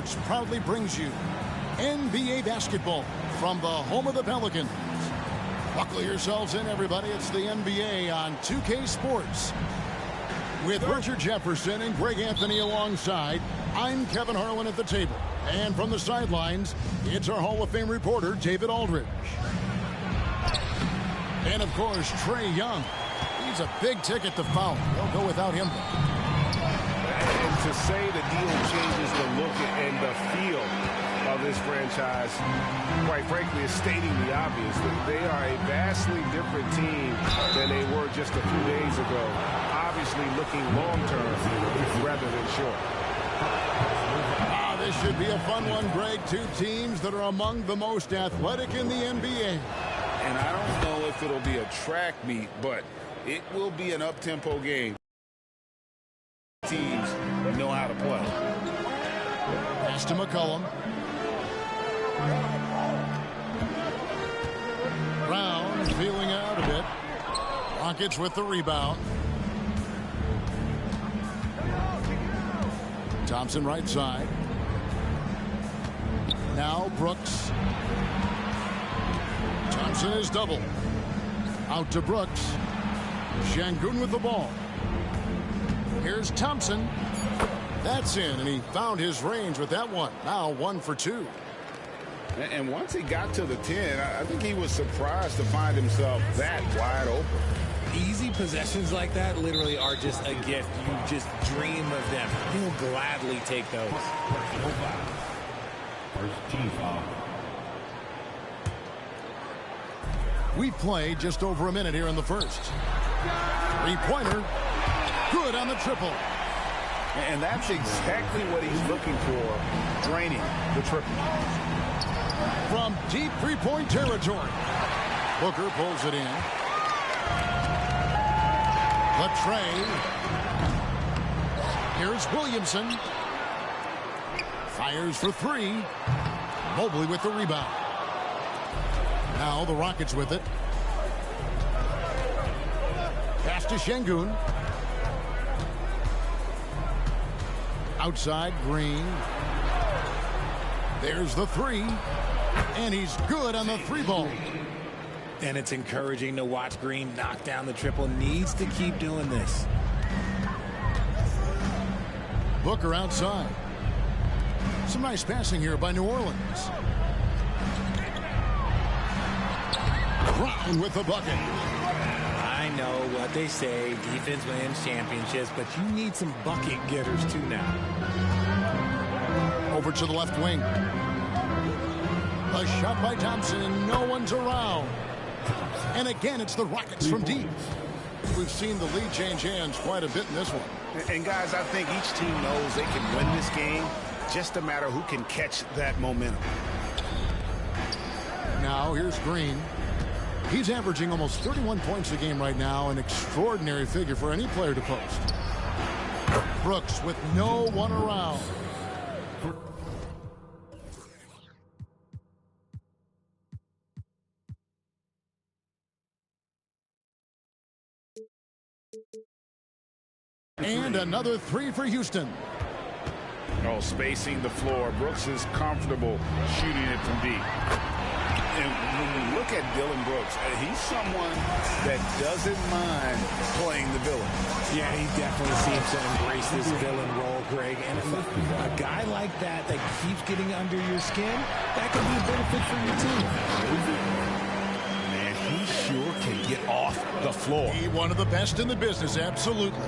Sports proudly brings you NBA basketball from the home of the Pelicans. Buckle yourselves in, everybody. It's the NBA on 2K Sports. With Richard Jefferson and Greg Anthony alongside, I'm Kevin Harlan at the table. And from the sidelines, it's our Hall of Fame reporter, David Aldridge. And, of course, Trae Young. He's a big ticket to foul. They'll go without him. And to say the deal changes the look and the feel of this franchise, quite frankly, is stating the obvious that they are a vastly different team than they were just a few days ago. Obviously looking long-term rather than short. This should be a fun one, Greg. Two teams that are among the most athletic in the NBA. And I don't know if it'll be a track meet, but it will be an up-tempo game. Teams know how to play. Pass to McCollum. Brown feeling out a bit. Rockets with the rebound. Thompson right side. Now Brooks. Thompson is double. Out to Brooks. Şengün with the ball. Here's Thompson. That's in, and he found his range with that one. Now 1 for 2. And once he got to the 10, I think he was surprised to find himself that wide open. Easy possessions like that literally are just a gift. You just dream of them. He'll gladly take those. First team foul. We've played just over a minute here in the first. Three-pointer. Good on the triple. And that's exactly what he's looking for, draining the triple. From deep three-point territory. Booker pulls it in. The tray. Here's Williamson. Fires for three. Mobley with the rebound. Now the Rockets with it. Pass to Şengün. Outside, Green. There's the three. And he's good on the three ball. And it's encouraging to watch Green knock down the triple. Needs to keep doing this. Booker outside. Some nice passing here by New Orleans. Brown with the bucket. I know what they say, defense wins championships, but you need some bucket getters too now. Over to the left wing. A shot by Thompson, and no one's around. And again, it's the Rockets from deep. We've seen the lead change hands quite a bit in this one. And guys, I think each team knows they can win this game. Just a matter who can catch that momentum. Now here's Green. He's averaging almost 31 points a game right now, an extraordinary figure for any player to post. Brooks with no one around. And another three for Houston. Oh, spacing the floor. Brooks is comfortable shooting it from deep. And when we look at Dillon Brooks, he's someone that doesn't mind playing the villain. Yeah, he definitely seems to embrace this villain role, Greg. And a guy like that keeps getting under your skin, that can be a benefit for your team. Man, he sure can get off the floor. He's one of the best in the business, absolutely.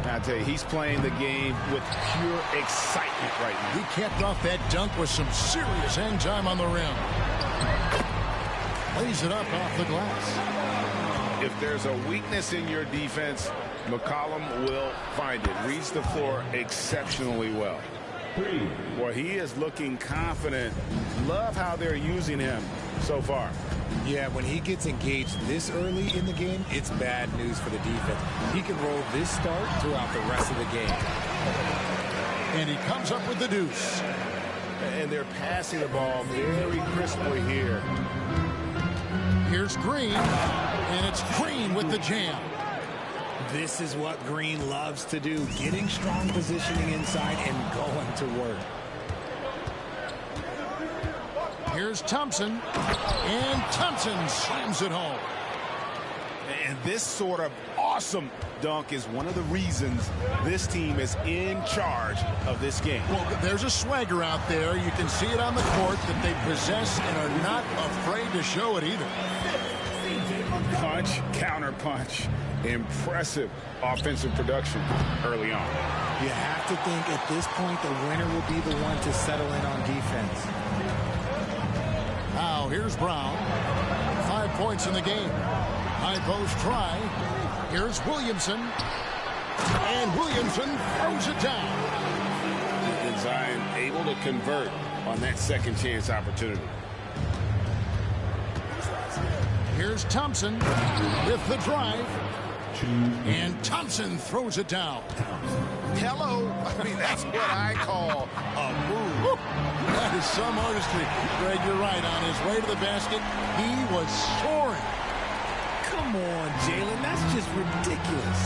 I tell you, he's playing the game with pure excitement right now. He capped off that dunk with some serious hang time on the rim. Lays it up off the glass. If there's a weakness in your defense, McCollum will find it. Reads the floor exceptionally well. Boy, he is looking confident. Love how they're using him so far. Yeah, when he gets engaged this early in the game, it's bad news for the defense. He can roll this start throughout the rest of the game. And he comes up with the deuce. And they're passing the ball very crisply here. Here's Green, and it's Green with the jam. This is what Green loves to do, getting strong positioning inside and going to work. Here's Thompson. And Thompson slams it home. And this sort of awesome dunk is one of the reasons this team is in charge of this game. Well, there's a swagger out there. You can see it on the court that they possess and are not afraid to show it either. Punch, counter punch. Impressive offensive production early on. You have to think at this point the winner will be the one to settle in on defense. Now here's Brown. 5 points in the game. High post try. Here's Williamson. And Williamson throws it down. And Zion able to convert on that second chance opportunity. Here's Thompson with the drive. And Thompson throws it down. Hello. I mean, that's what I call a move. That is some artistry. Greg, you're right. On his way to the basket, he was soaring. Come on, Jalen. That's just ridiculous.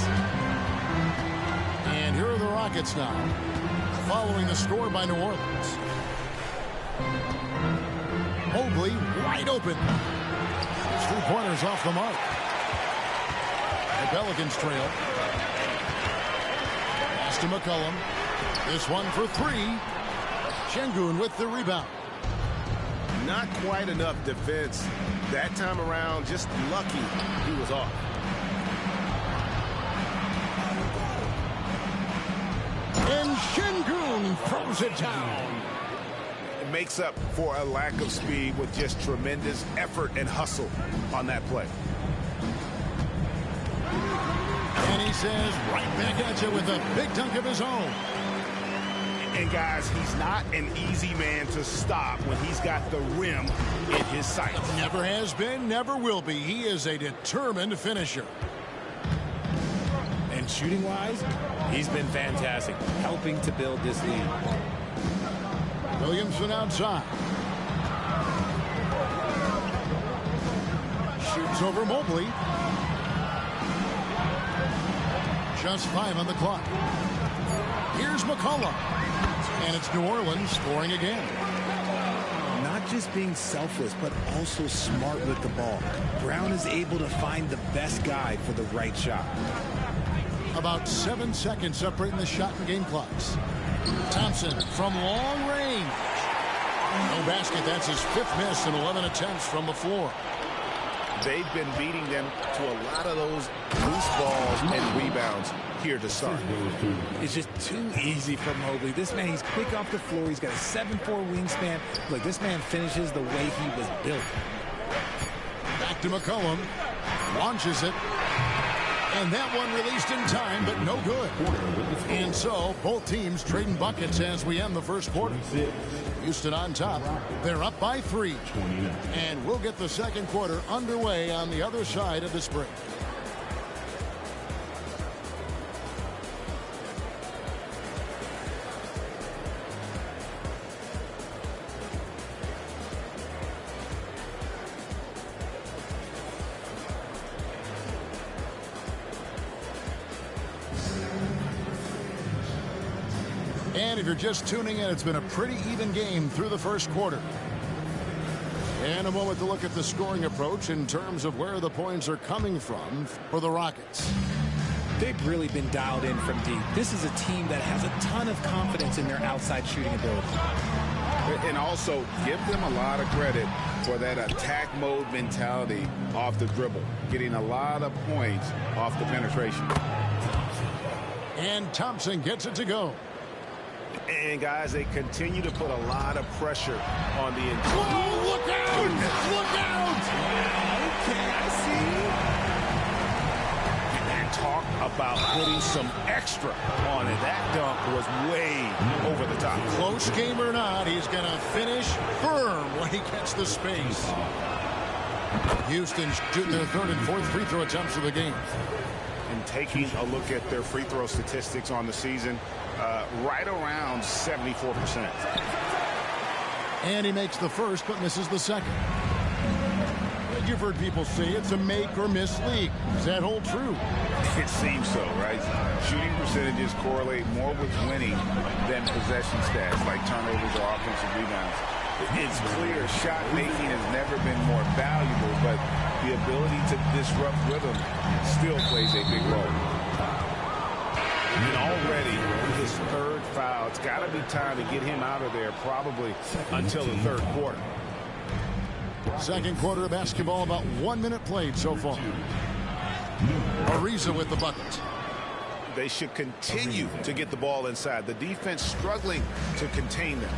And here are the Rockets now, following the score by New Orleans. Mobley wide open. 3-pointers off the mark. The Pelicans trail. Pass to McCollum. This one for 3. Şengün with the rebound. Not quite enough defense that time around. Just lucky he was off. And Şengün throws it down. It makes up for a lack of speed with just tremendous effort and hustle on that play. And he says right back at you with a big dunk of his own. And guys, he's not an easy man to stop when he's got the rim in his sights. Never has been, never will be. He is a determined finisher. And shooting-wise, he's been fantastic, helping to build this lead. Williamson outside. Shoots over Mobley. Just 5 on the clock. Here's McCollum. And it's New Orleans scoring again. Not just being selfless, but also smart with the ball. Brown is able to find the best guy for the right shot. About 7 seconds separating the shot and game clocks. Thompson from long range. No basket. That's his 5th miss in 11 attempts from the floor. They've been beating them to a lot of those loose balls and rebounds here to start. It's just too easy for Mobley. This man, he's quick off the floor. He's got a 7'4" wingspan. Look, this man finishes the way he was built. Back to McCollum. Launches it. And that one released in time, but no good. And so, both teams trading buckets as we end the first quarter. Houston on top. They're up by 3. And we'll get the second quarter underway on the other side of this break. And if you're just tuning in, it's been a pretty even game through the first quarter. And a moment to look at the scoring approach in terms of where the points are coming from for the Rockets. They've really been dialed in from deep. This is a team that has a ton of confidence in their outside shooting ability. And also, give them a lot of credit for that attack mode mentality off the dribble, getting a lot of points off the penetration. And Thompson gets it to go. And, guys, they continue to put a lot of pressure on the interior. Oh, look out! Look out! Okay, I see. And talk about putting some extra on it. That dunk was way over the top. Close game or not, he's going to finish firm when he gets the space. Houston shooting their 3rd and 4th free throw attempts of the game. And taking a look at their free throw statistics on the season, right around 74%. And he makes the first but misses the second. You've heard people say it's a make or miss league. Does that hold true? It seems so, right? Shooting percentages correlate more with winning than possession stats like turnovers or offensive rebounds. It's clear shot making has never been more valuable, but the ability to disrupt rhythm still plays a big role. And already his third foul. It's got to be time to get him out of there probably until the third quarter. Second quarter of basketball, about 1 minute played so far. Ariza with the bucket. They should continue to get the ball inside. The defense struggling to contain them.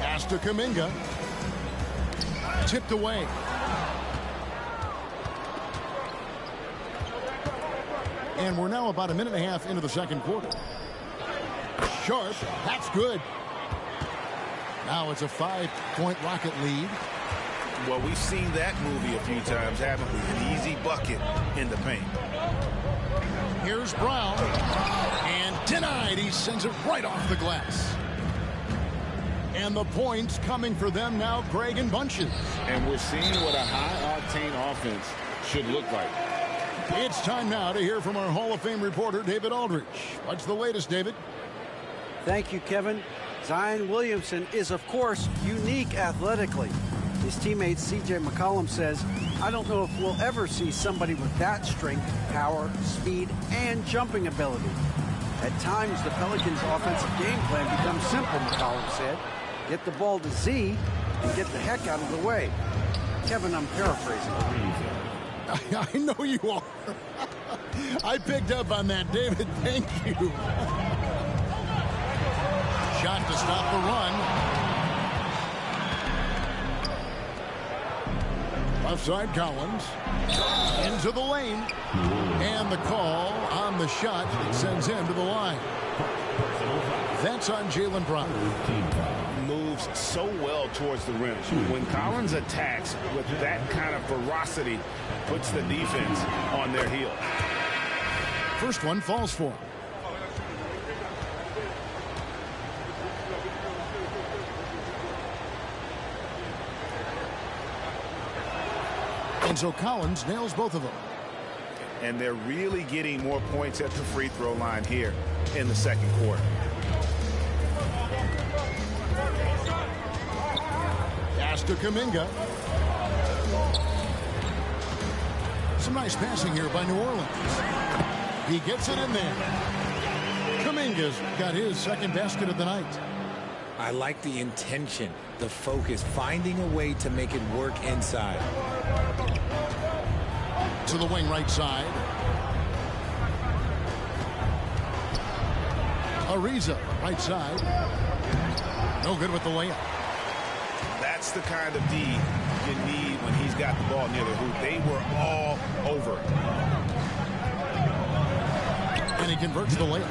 Pass to Kuminga. Tipped away. And we're now about a minute and a half into the second quarter. Sharp, that's good. Now it's a 5-point Rocket lead. Well, we've seen that movie a few times, haven't we? An easy bucket in the paint. Here's Brown. And denied. He sends it right off the glass. And the points coming for them now, Greg, in bunches. And we're seeing what a high-octane offense should look like. It's time now to hear from our Hall of Fame reporter, David Aldridge. What's the latest, David? Thank you, Kevin. Zion Williamson is, of course, unique athletically. His teammate C.J. McCollum says, I don't know if we'll ever see somebody with that strength, power, speed, and jumping ability. At times, the Pelicans' offensive game plan becomes simple, McCollum said. Get the ball to Z and get the heck out of the way. Kevin, I'm paraphrasing. I know you are. I picked up on that, David. Thank you. Shot to stop the run. Left side Collins. Into the lane. And the call on the shot that sends him to the line. That's on Jaylen Brown. Moves so well towards the rim. When Collins attacks with that kind of ferocity, puts the defense on their heel. First one falls for him. And so Collins nails both of them. And they're really getting more points at the free throw line here in the second quarter. Pass to Kuminga. Some nice passing here by New Orleans. He gets it in there. Kuminga's got his second basket of the night. I like the intention, the focus, finding a way to make it work inside. To the wing right side. Ariza, right side. No good with the layup. That's the kind of D you need when he's got the ball near the hoop. They were all over. And he converts the layup.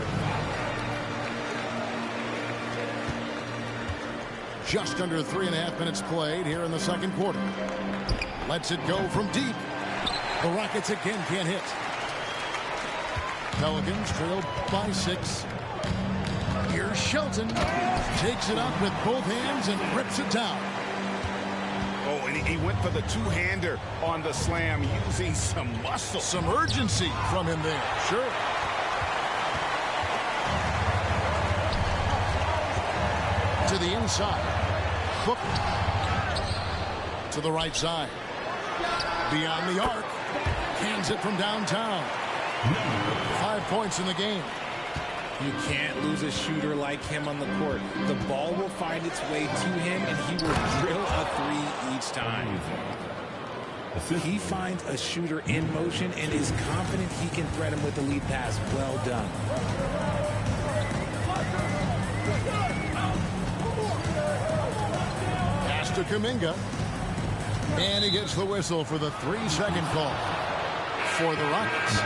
Just under 3.5 minutes played here in the second quarter. Lets it go from deep. The Rockets again can't hit. Pelicans trailed by 6. Here's Shelton. Takes it up with both hands and rips it down. Oh, and he went for the two-hander on the slam, using some muscle. Some urgency from him there. Sure. To the inside. Hook. To the right side. Beyond the arc. Hands it from downtown. 5 points in the game. You can't lose a shooter like him on the court. The ball will find its way to him, and he will drill a three each time. He finds a shooter in motion and is confident he can thread him with the lead pass. Well done. Pass to Kuminga. And he gets the whistle for the 3-second call for the Rockets.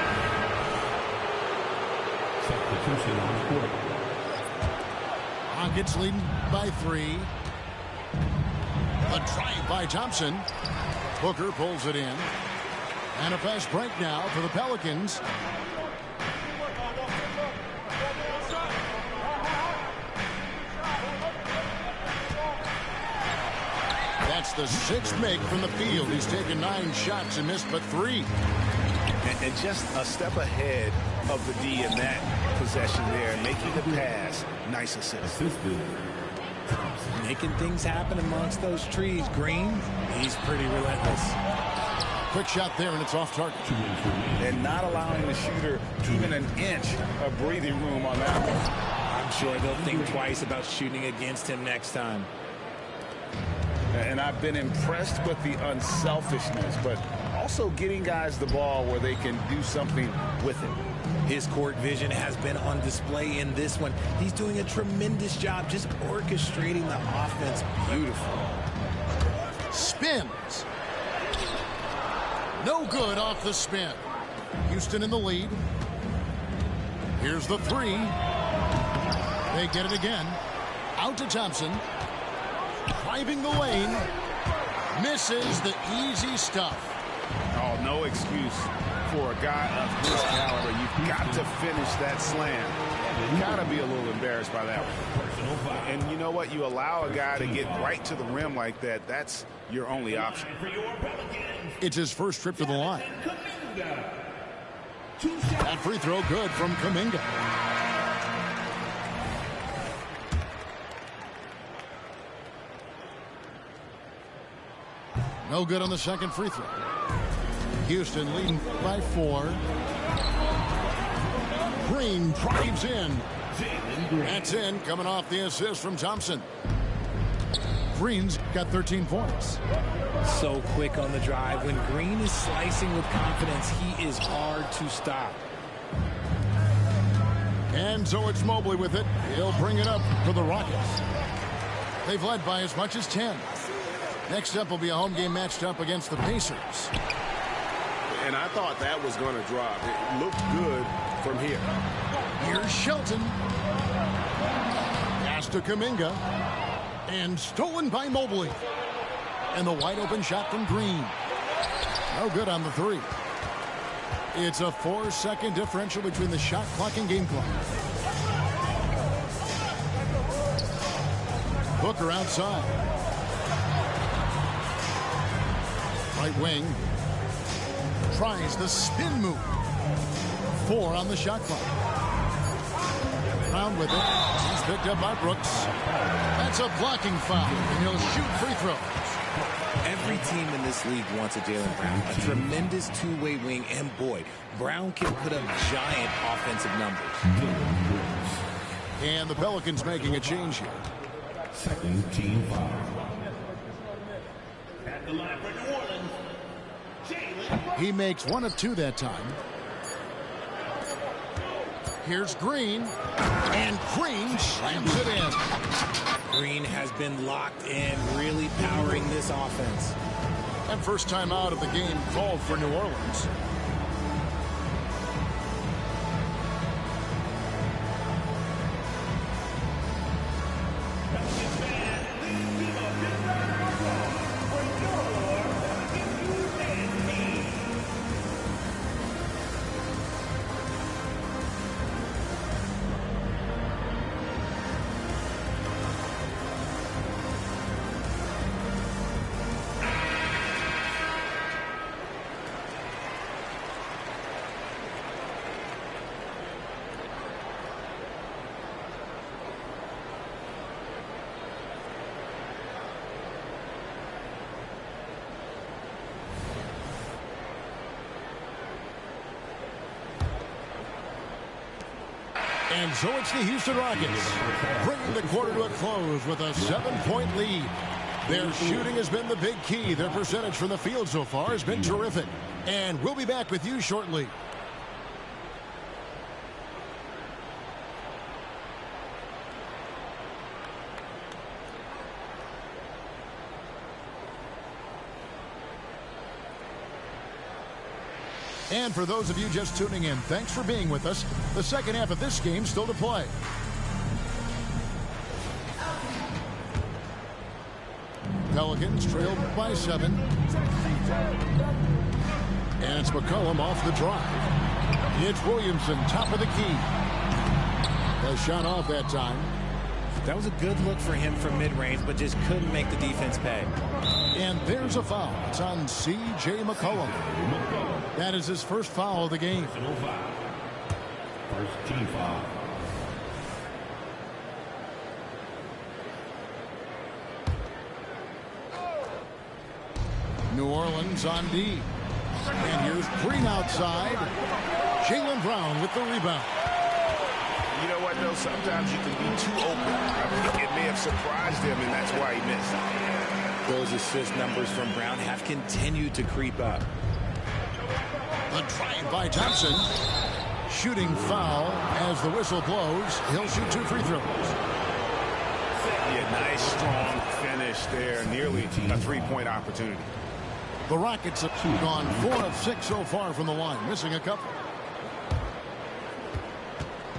Rockets leading by 3. A drive by Thompson. Booker pulls it in. And a fast break now for the Pelicans. That's the 6th make from the field. He's taken 9 shots and missed but 3. And just a step ahead of the D in that possession there, making the pass. Nice assist. Making things happen amongst those trees. Green, he's pretty relentless. Quick shot there, and it's off target. And not allowing the shooter even an inch of breathing room on that one. I'm sure they'll think twice about shooting against him next time. And I've been impressed with the unselfishness, but also getting guys the ball where they can do something with it. His court vision has been on display in this one. He's doing a tremendous job just orchestrating the offense beautifully. Spins. No good off the spin. Houston in the lead. Here's the three. They get it again. Out to Thompson. Driving the lane. Misses the easy stuff. Oh, no excuse for a guy of this caliber. You've got to finish that slam. You got to be a little embarrassed by that one. And you know what? You allow a guy to get right to the rim like that. That's your only option. It's his first trip to the line. That free throw good from Kuminga. No good on the second free throw. Houston leading by 4. Green drives in. That's in, coming off the assist from Thompson. Green's got 13 points. So quick on the drive. When Green is slicing with confidence, he is hard to stop. And so it's Mobley with it. He'll bring it up for the Rockets. They've led by as much as 10. Next up will be a home game matched up against the Pacers. And I thought that was going to drop. It looked good from here. Here's Shelton. Pass to Kuminga. And stolen by Mobley. And the wide open shot from Green. No good on the three. It's a 4-second differential between the shot clock and game clock. Booker outside. Right wing. Tries the spin move. 4 on the shot clock. Brown with it. He's picked up by Brooks. That's a blocking foul, and he'll shoot free throws. Every team in this league wants a Jaylen Brown, a tremendous two-way wing, and boy, Brown can put up giant offensive numbers. And the Pelicans making a change here. Second team foul. He makes 1 of 2 that time. Here's Green. And Green slams it in. Green has been locked in, really powering this offense. And first time out of the game called for New Orleans. And so it's the Houston Rockets bringing the quarter to a close with a 7-point lead. Their shooting has been the big key. Their percentage from the field so far has been terrific. And we'll be back with you shortly. And for those of you just tuning in, thanks for being with us. The second half of this game still to play. Pelicans trailed by 7. And it's McCollum off the drive. It's Williamson, top of the key. A shot off that time. That was a good look for him from mid-range, but just couldn't make the defense pay. And there's a foul. It's on C.J. McCollum. That is his first foul of the game. Personal foul. First team foul. New Orleans on D. And here's Green outside. Jaylen Brown with the rebound. You know what, though? Sometimes you can be too open. I think it may have surprised him, and that's why he missed. Those assist numbers from Brown have continued to creep up. The drive by Thompson. Shooting foul as the whistle blows. He'll shoot 2 free throws. Yeah, nice, strong finish there. Nearly a three-point opportunity. The Rockets have gone 4 of 6 so far from the line, missing a couple.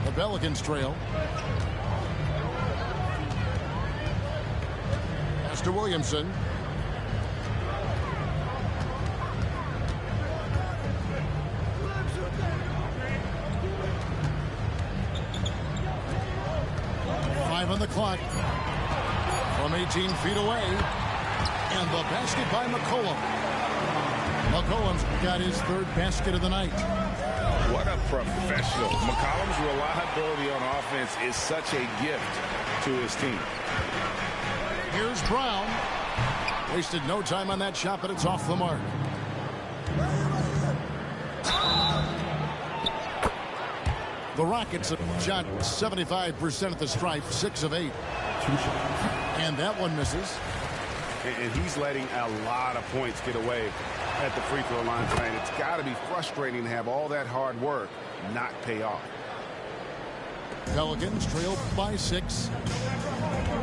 The Pelicans trail. Pass to Williamson. On the clock from 18 feet away, and the basket by McCollum. McCollum's got his 3rd basket of the night. What a professional. McCollum's reliability on offense is such a gift to his team. Here's Brown. Wasted no time on that shot, but it's off the mark. The Rockets have shot 75% at the stripe, 6 of 8. And that one misses. And he's letting a lot of points get away at the free throw line tonight. It's got to be frustrating to have all that hard work not pay off. Pelicans trail by 6.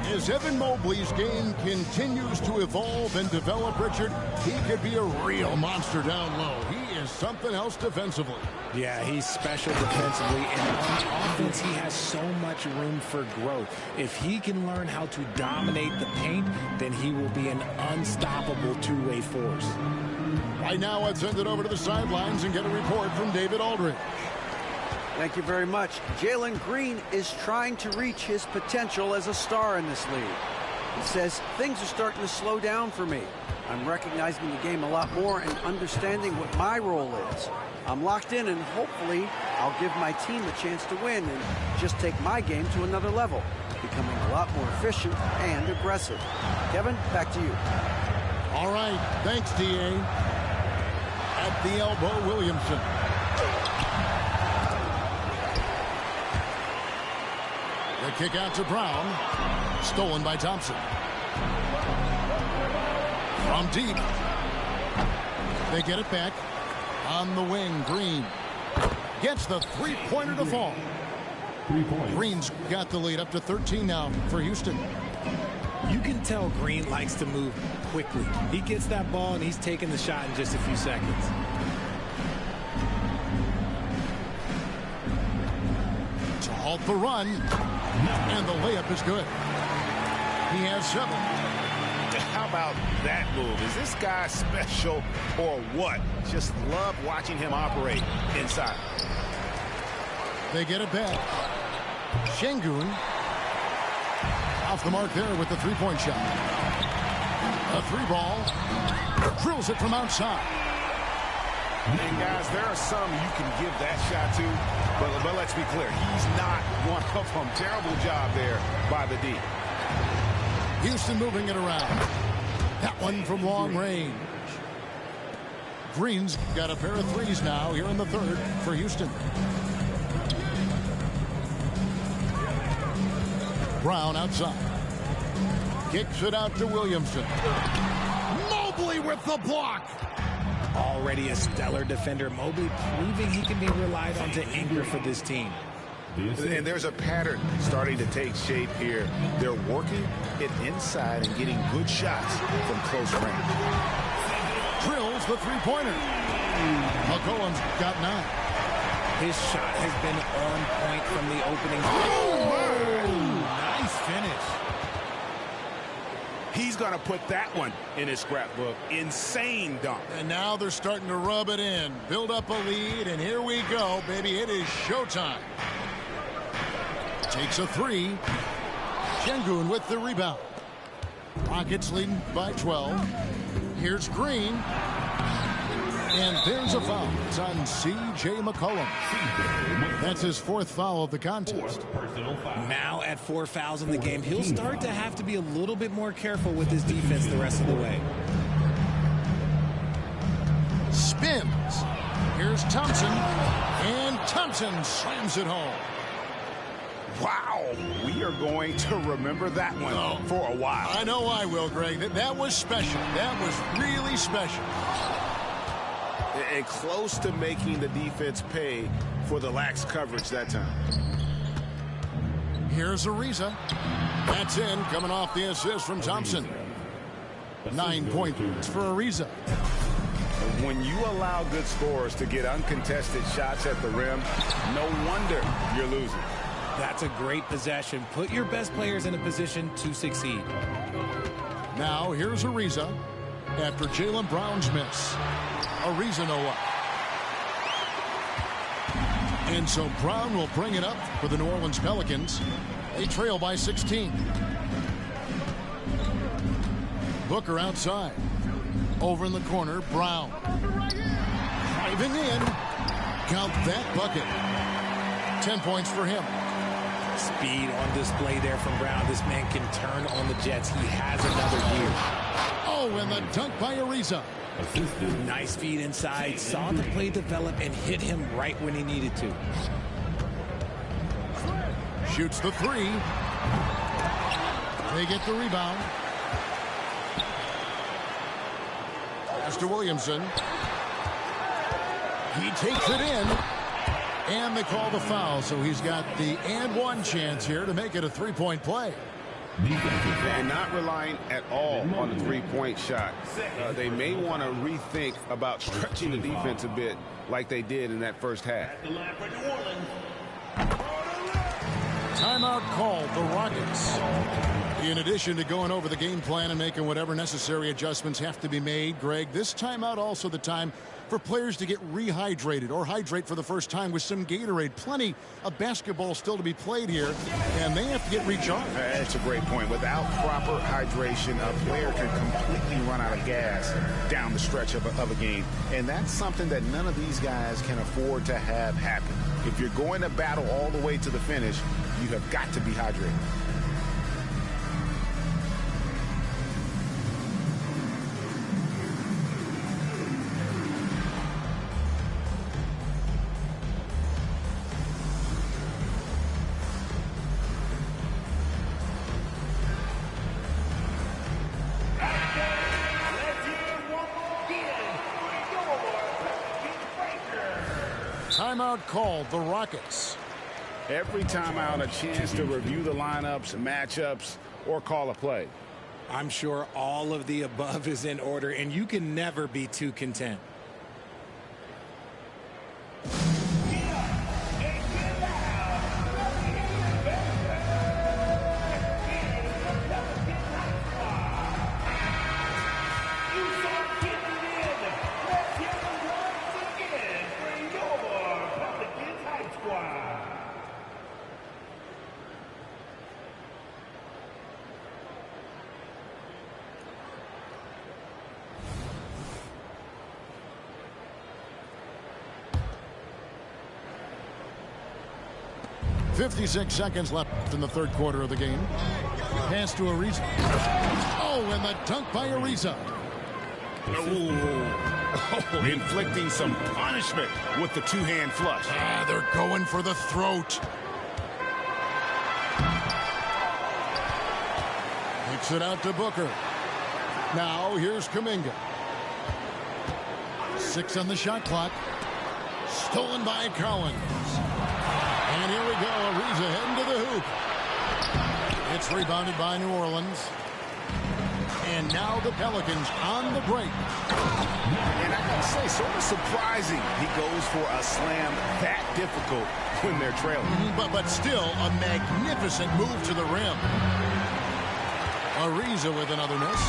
As Evan Mobley's game continues to evolve and develop, Richard, he could be a real monster down low. He is something else defensively. Yeah, he's special defensively, and on offense, he has so much room for growth. If he can learn how to dominate the paint, then he will be an unstoppable two-way force. Right now, let's send it over to the sidelines and get a report from David Aldridge. Thank you very much. Jalen Green is trying to reach his potential as a star in this league. He says, things are starting to slow down for me. I'm recognizing the game a lot more and understanding what my role is. I'm locked in, and hopefully I'll give my team a chance to win and just take my game to another level, becoming a lot more efficient and aggressive. Kevin, back to you. All right. Thanks, D.A. At the elbow, Williamson. The kick out to Brown. Stolen by Thompson. From deep. They get it back. On the wing, Green. Gets the three-pointer to fall. 3 points. Green's got the lead up to 13 now for Houston. You can tell Green likes to move quickly. He gets that ball, and he's taking the shot in just a few seconds. To halt the run. And the layup is good. He has 7. How about that move? Is this guy special or what? Just love watching him operate inside. They get it back. Şengün off the mark there with the three-point shot. A 3-ball. Drills it from outside. And guys, there are some you can give that shot to, but let's be clear, he's not one of them. Terrible job there by the D. Houston moving it around. That one from long range. Green's got a pair of threes now here in the 3rd for Houston. Brown outside. Kicks it out to Williamson. Mobley with the block. Already a stellar defender, Mobley proving he can be relied on to anchor for this team. And there's a pattern starting to take shape here. They're working it inside and getting good shots from close range. Drills the three-pointer. McCollum's got 9. His shot has been on point from the opening. Oh, nice finish. He's going to put that one in his scrapbook. Insane dunk. And now they're starting to rub it in. Build up a lead, and here we go, baby. It is showtime. Takes a 3. Şengün with the rebound. Rockets leading by 12. Here's Green. And there's a foul. It's on C.J. McCollum. That's his 4th foul of the contest. Now at 4 fouls in the game, he'll start to have to be a little bit more careful with his defense the rest of the way. Spins. Here's Thompson. And Thompson slams it home. Wow, we are going to remember that one for a while. I know I will, Greg. That was special. That was really special. And close to making the defense pay for the lax coverage that time. Here's Ariza. That's in, coming off the assist from Thompson. 9 points for Ariza. When you allow good scorers to get uncontested shots at the rim, no wonder you're losing. That's a great possession. Put your best players in a position to succeed. Now here's Ariza after Jaylen Brown's miss. Ariza no up. And so Brown will bring it up for the New Orleans Pelicans. They trail by 16. Booker outside. Over in the corner, Brown. Driving in. Count that bucket. 10 points for him. Speed on display there from Brown. This man can turn on the Jets. He has another gear. Oh, and the dunk by Ariza. Nice feed inside. Saw the play develop and hit him right when he needed to. Shoots the 3. They get the rebound. Pass to Williamson. He takes it in. And they call the foul, so he's got the and one chance here to make it a 3-point play. And not relying at all on the three-point shot. They may want to rethink about stretching the defense a bit like they did in that first half. Timeout called, the Rockets. In addition to going over the game plan and making whatever necessary adjustments have to be made, Greg, this timeout also the time for players to get rehydrated or hydrate for the first time with some Gatorade. Plenty of basketball still to be played here, and they have to get recharged. That's a great point. Without proper hydration, a player can completely run out of gas down the stretch of a game. And that's something that none of these guys can afford to have happen. If you're going to battle all the way to the finish, you have got to be hydrated. Timeout called, the Rockets. Every timeout, a chance to review the lineups, matchups, or call a play. I'm sure all of the above is in order, and you can never be too content. .56 seconds left in the third quarter of the game. Pass to Ariza. Oh, and the dunk by Ariza. Oh, inflicting some punishment with the two-hand flush. Ah, they're going for the throat. Kicks it out to Booker. Now here's Kuminga. 6 on the shot clock. Stolen by Collins. And here we go, Ariza heading to the hoop. It's rebounded by New Orleans. And now the Pelicans on the break. And I gotta say, sort of surprising he goes for a slam that difficult when they're trailing. But still a magnificent move to the rim. Ariza with another miss.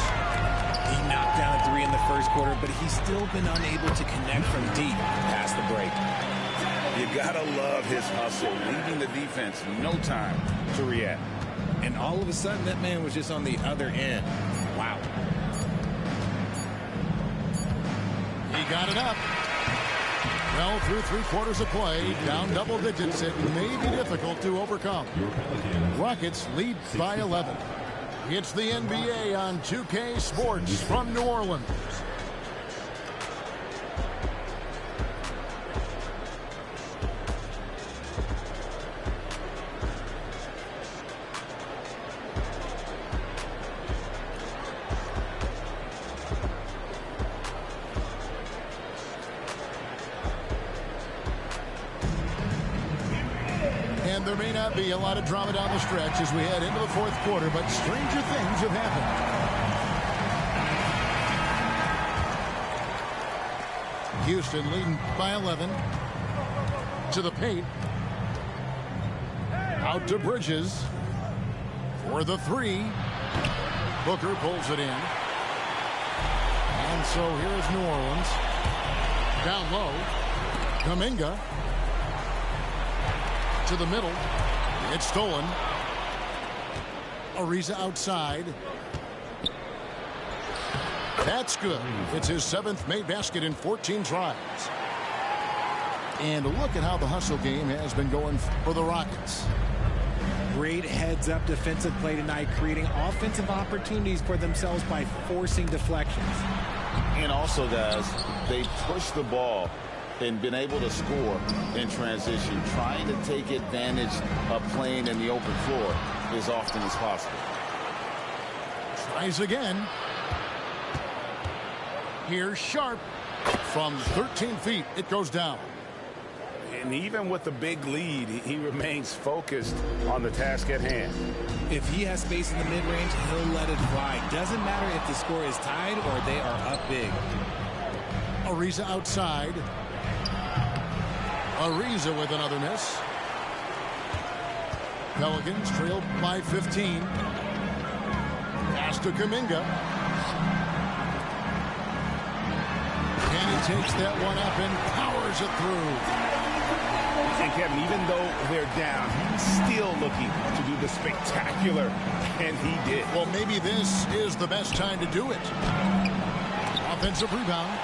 He knocked down a 3 in the first quarter, but he's still been unable to connect from deep past the break. You gotta love his hustle, leaving the defense no time to react. And all of a sudden, that man was just on the other end. Wow. He got it up. Well, through 3/4 of play, down double digits, it may be difficult to overcome. Rockets lead by 11. It's the NBA on 2K Sports from New Orleans. And there may not be a lot of drama down the stretch as we head into the 4th quarter, but stranger things have happened. Houston leading by 11. To the paint. Out to Bridges. For the 3. Booker pulls it in. And so here's New Orleans. Down low. Kuminga. To the middle. It's stolen. Ariza outside. That's good. It's his 7th made basket in 14 tries. And look at how the hustle game has been going for the Rockets. Great heads-up defensive play tonight, creating offensive opportunities for themselves by forcing deflections. And also, guys, they push the ball and been able to score in transition, trying to take advantage of playing in the open floor as often as possible. Tries again. Here's Sharp. From 13 feet, it goes down. And even with the big lead, he remains focused on the task at hand. If he has space in the mid-range, he'll let it fly. Doesn't matter if the score is tied or they are up big. Ariza outside. Ariza with another miss. Pelicans trail by 15. Pass to Kuminga. And he takes that one up and powers it through. And Kevin, even though they're down, he's still looking to do the spectacular, and he did. Well, maybe this is the best time to do it. Offensive rebound.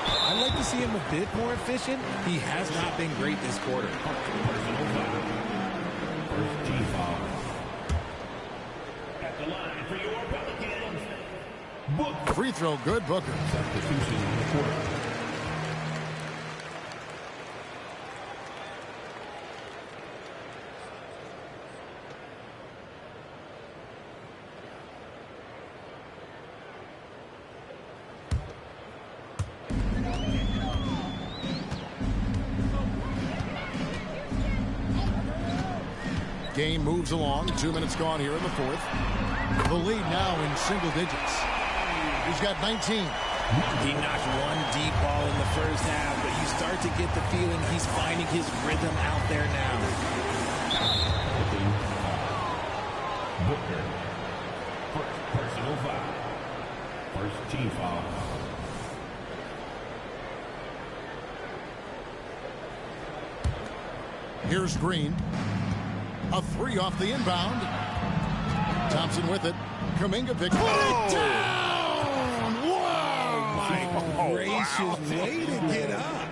I'd like to see him a bit more efficient. He has not been great this quarter. First team foul. At the line for your Pelicans, Booker. Free throw, good, Booker. Substitution in the quarter. Game moves along. 2 minutes gone here in the 4th. The lead now in single digits. He's got 19. He knocked one deep ball in the first half, but you start to get the feeling he's finding his rhythm out there now. Booker. First personal foul. First team foul. Here's Green. A 3 off the inbound. Thompson with it. Kuminga picks it down. Whoa! My gracious, way to get up.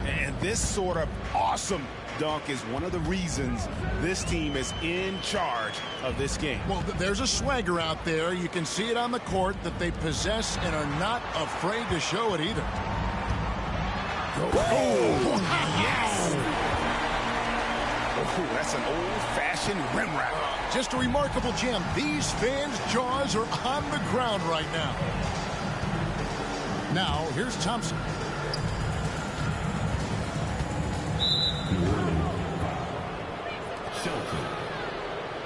And this sort of awesome dunk is one of the reasons this team is in charge of this game. Well, there's a swagger out there. You can see it on the court that they possess and are not afraid to show it either. Oh, yes! Oh, that's an old-fashioned rim wrap. Just a remarkable gem. These fans' jaws are on the ground right now. Now, here's Thompson. New Orleans foul. Shelton.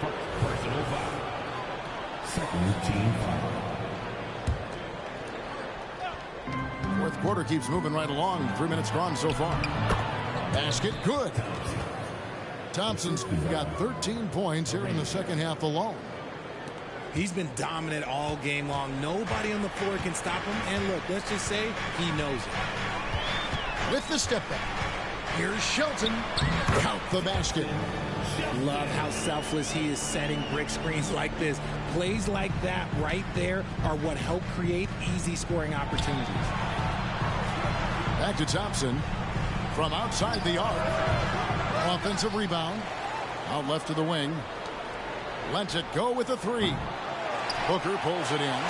First personal foul. Second team foul. 4th quarter keeps moving right along. 3 minutes gone so far. Basket good. Thompson's got 13 points here in the second half alone. He's been dominant all game long. Nobody on the floor can stop him. And look, let's just say he knows it. With the step back, here's Shelton. Count the basket. Love how selfless he is setting brick screens like this. Plays like that right there are what help create easy scoring opportunities. Back to Thompson from outside the arc. Offensive rebound. Out left to the wing. Lets it go with the three. Booker pulls it in.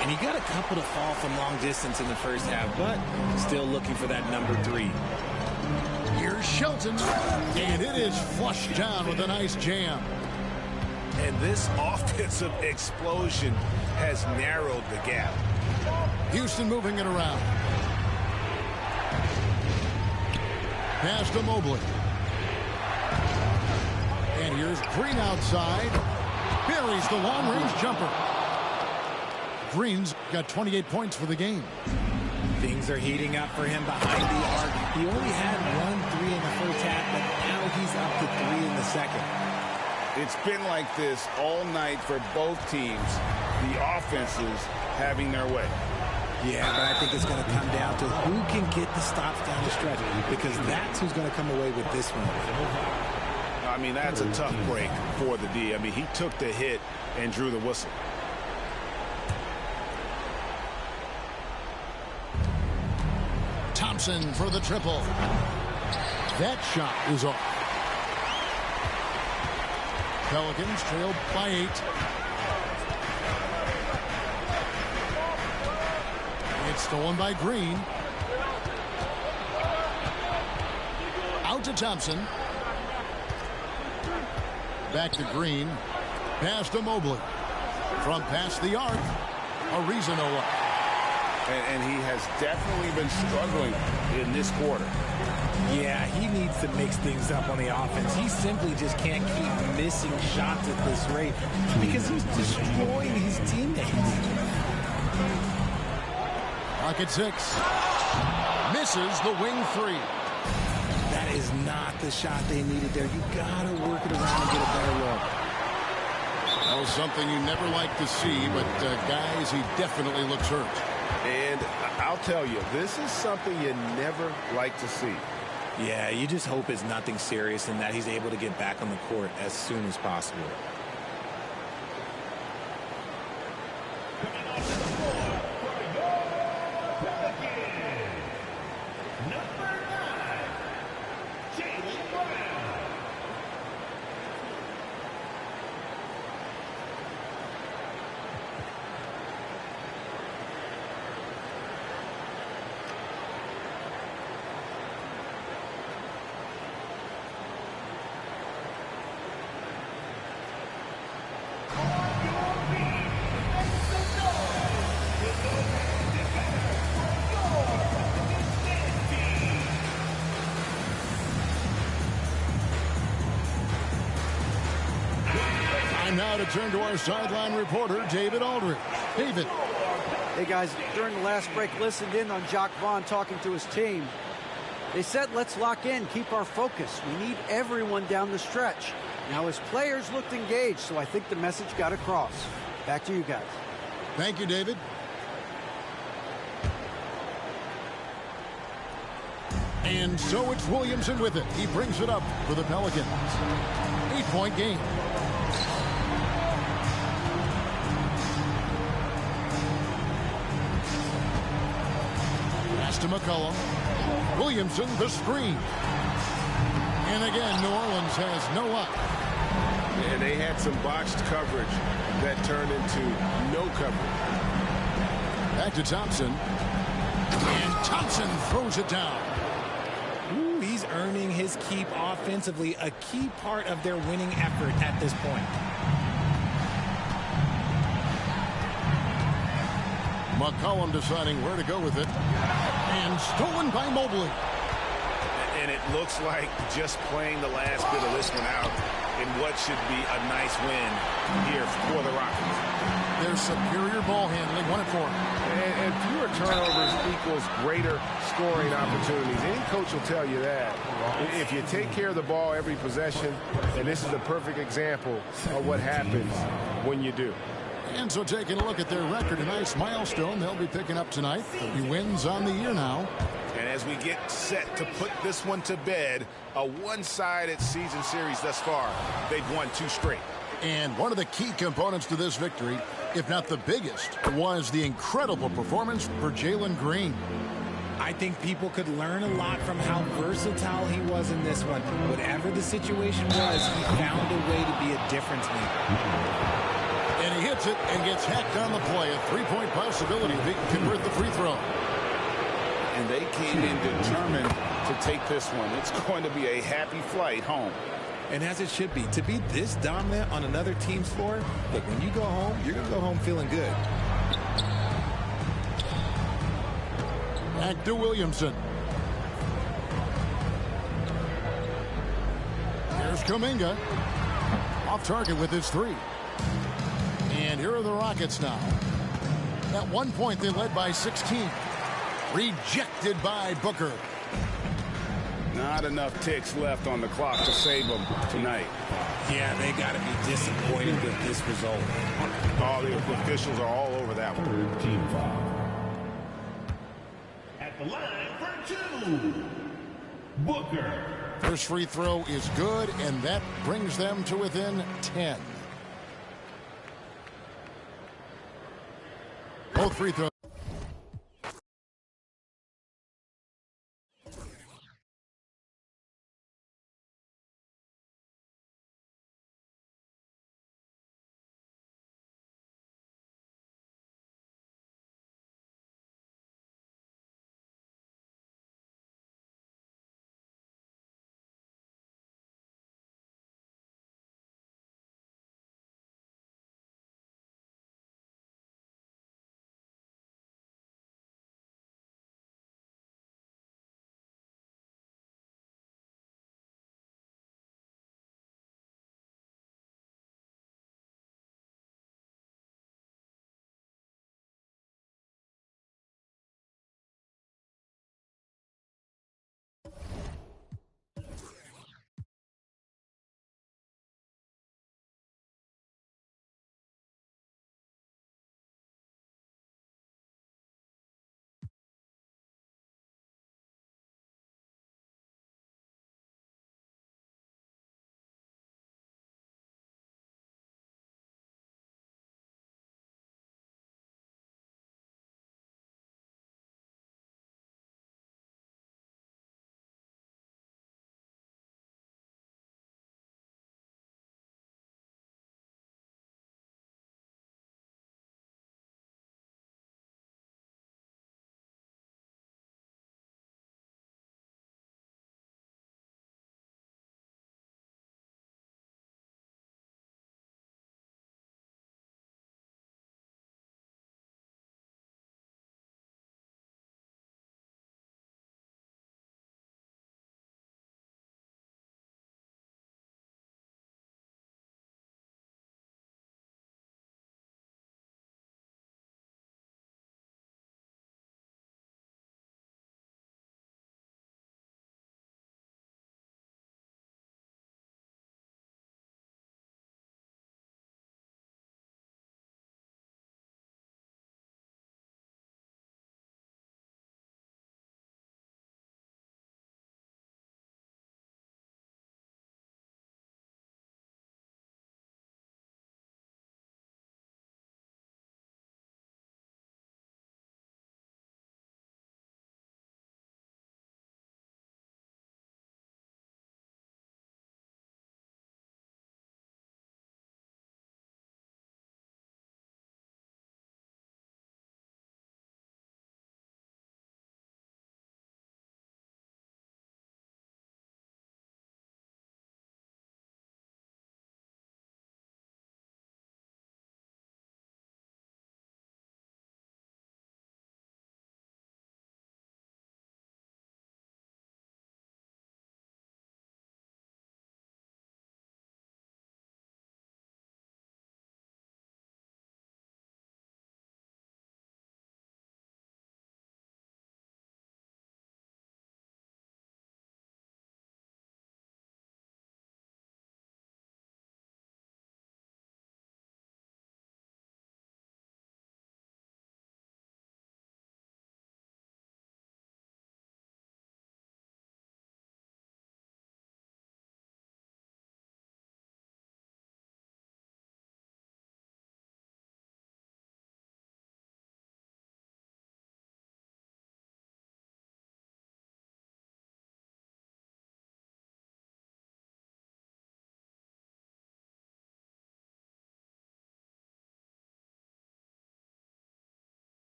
And he got a couple to fall from long distance in the first half, but still looking for that number 3. Here's Shelton. And it is flushed down with a nice jam. And this offensive explosion has narrowed the gap. Houston moving it around. Pass to Mobley. And here's Green outside. Buries the long-range jumper. Green's got 28 points for the game. Things are heating up for him behind the arc. He only had 1 3 in the first half, but now he's up to 3 in the second. It's been like this all night for both teams. The offenses having their way. Yeah, but I think it's going to come down to who can get the stops down the stretch, because that's who's going to come away with this one. I mean, that's a tough break for the D. I mean, he took the hit and drew the whistle. Thompson for the triple. That shot is off. Pelicans trailed by 8. It's stolen by Green. Out to Thompson. Back to Green. Pass to Mobley. From past the arc. Ariza no up. And he has definitely been struggling in this quarter. Yeah, he needs to mix things up on the offense. He simply just can't keep missing shots at this rate because he's destroying his teammates. Rocket 6. Misses the wing 3. That is not the shot they needed there. You gotta work it around and get a better look. That was something you never like to see, but guys, he definitely looks hurt. And I'll tell you, this is something you never like to see. Yeah, you just hope it's nothing serious and that he's able to get back on the court as soon as possible. Now to turn to our sideline reporter, David Aldridge. David. Hey, guys, during the last break, listened in on Jacque Vaughn talking to his team. They said, let's lock in, keep our focus. We need everyone down the stretch. Now, his players looked engaged, so I think the message got across. Back to you guys. Thank you, David. And so it's Williamson with it. He brings it up for the Pelicans. 8-point game. To McCollum. Williamson the screen. And again, New Orleans has no luck. And they had some botched coverage that turned into no coverage. Back to Thompson. And Thompson throws it down. Ooh, he's earning his keep offensively, a key part of their winning effort at this point. McCollum deciding where to go with it. And stolen by Mobley. And it looks like just playing the last bit of this one out in what should be a nice win here for the Rockets. Their superior ball handling, 1 and 4. And fewer turnovers equals greater scoring opportunities. Any coach will tell you that. If you take care of the ball every possession, and this is a perfect example of what happens when you do. And so taking a look at their record, a nice milestone they'll be picking up tonight. 30 wins on the year now. And as we get set to put this one to bed. A one-sided season series thus far. They've won 2 straight. And one of the key components to this victory, if not the biggest, was the incredible performance for Jalen Green. I think people could learn a lot from how versatile he was in this one. Whatever the situation was, he found a way to be a difference maker. And he hits it and gets hacked on the play. A 3-point possibility if he can convert the free throw. And they came in determined to take this one. It's going to be a happy flight home. And as it should be. To be this dominant on another team's floor, look, when you go home, you're going to go home feeling good. Back to Williamson. Here's Kuminga. Off target with his 3. And here are the Rockets now. At one point, they led by 16. Rejected by Booker. Not enough ticks left on the clock to save them tonight. Yeah, they got to be disappointed with this result. All the officials are all over that one. 3rd team foul. At the line for 2, Booker. First free throw is good, and that brings them to within 10. Both free throws